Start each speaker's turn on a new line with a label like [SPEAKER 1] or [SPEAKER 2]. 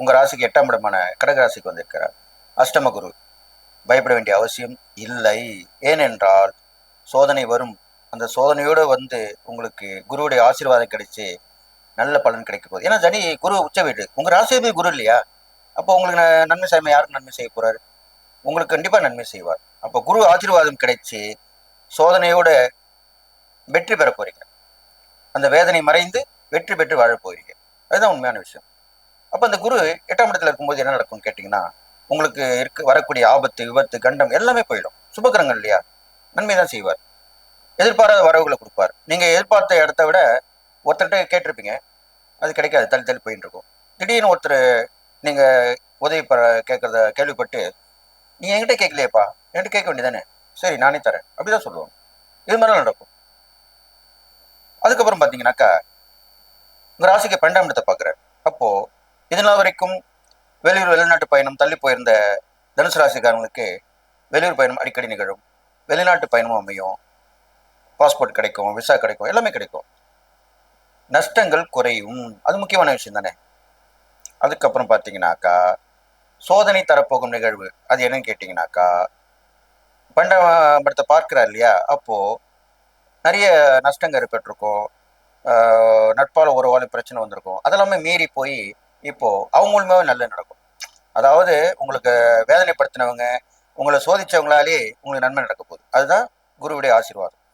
[SPEAKER 1] உங்கள் ராசிக்கு 8ஆம் இடமான கடகராசிக்கு வந்திருக்கிறார். அஷ்டம குரு. பயப்பட வேண்டிய அவசியம் இல்லை. ஏனென்றால் சோதனை வரும். அந்த சோதனையோடு உங்களுக்கு குருவுடைய ஆசீர்வாதம் கிடைச்சி நல்ல பலன் கிடைக்க போகுது. ஏன்னா சனி குரு உச்ச வீடு, உங்கள் ராசியே குரு இல்லையா? அப்போ உங்களுக்கு நன்மை செய்யாமல் யாருக்கு நன்மை செய்ய போறாரு? உங்களுக்கு கண்டிப்பாக நன்மை செய்வார். அப்போ குரு ஆசீர்வாதம் கிடைச்சி சோதனையோட வெற்றி பெற போறீங்க. அந்த வேதனை மறைந்து வெற்றி பெற்று வாழ போகிறீங்க. அதுதான் உண்மையான விஷயம். அப்போ அந்த குரு 8ஆம் இடத்துல இருக்கும்போது என்ன நடக்கும்னு கேட்டிங்கன்னா, உங்களுக்கு வரக்கூடிய ஆபத்து, விபத்து, கண்டம் எல்லாமே போயிடும். சுபகிரகங்கள் இல்லையா? நன்மை தான் செய்வார். எதிர்பாராத வரவுகளை கொடுப்பார். நீங்கள் எதிர்பார்த்த இடத்த விட ஒருத்தர்கிட்ட கேட்டிருப்பீங்க, அது கிடைக்காது, தள்ளி தள்ளி போயிட்டு இருக்கும். திடீர்னு ஒருத்தர் நீங்கள் உதவி கேட்கறத கேள்விப்பட்டு, நீங்கள் என்கிட்ட கேட்கலையேப்பா, என்கிட்ட கேட்க வேண்டியதானே, சரி நானே தரேன் அப்படிதான் சொல்லுவோம். இது மாதிரிலாம் நடக்கும். அதுக்கப்புறம் பார்த்தீங்கன்னாக்கா உங்கள் ராசிக்கு 12ஆம் இடத்தை பார்க்குறாரு. அப்போது இதனால் வரைக்கும் வெளிநாட்டு பயணம் தள்ளி போயிருந்த தனுசு ராசிக்காரங்களுக்கு வெளியூர் பயணம் அடிக்கடி நிகழும். வெளிநாட்டு பயணமும் அமையும். பாஸ்போர்ட் கிடைக்கும், விசா கிடைக்கும், எல்லாமே கிடைக்கும். நஷ்டங்கள் குறையும். அது முக்கியமான விஷயம் தானே. அதுக்கப்புறம் பார்த்தீங்கன்னாக்கா சோதனை தரப்போகும் நிகழ்வு அது என்னன்னு கேட்டிங்கனாக்கா, 12ஆம் இடத்தை பார்க்கிறார் இல்லையா? அப்போது நிறைய நஷ்டங்கள் ஏற்பட்டிருக்கும். நட்பால் உறவாலும் பிரச்சனை வந்திருக்கும். அதெல்லாமே மீறி போய் இப்போ அவங்க மூலியமாவே நல்லது நடக்கும். அதாவது உங்களுக்கு வேதனைப்படுத்தினவங்க, உங்களை சோதிச்சவங்களாலே உங்களுக்கு நன்மை நடக்க போகுது. அதுதான் குருவுடைய ஆசீர்வாதம்.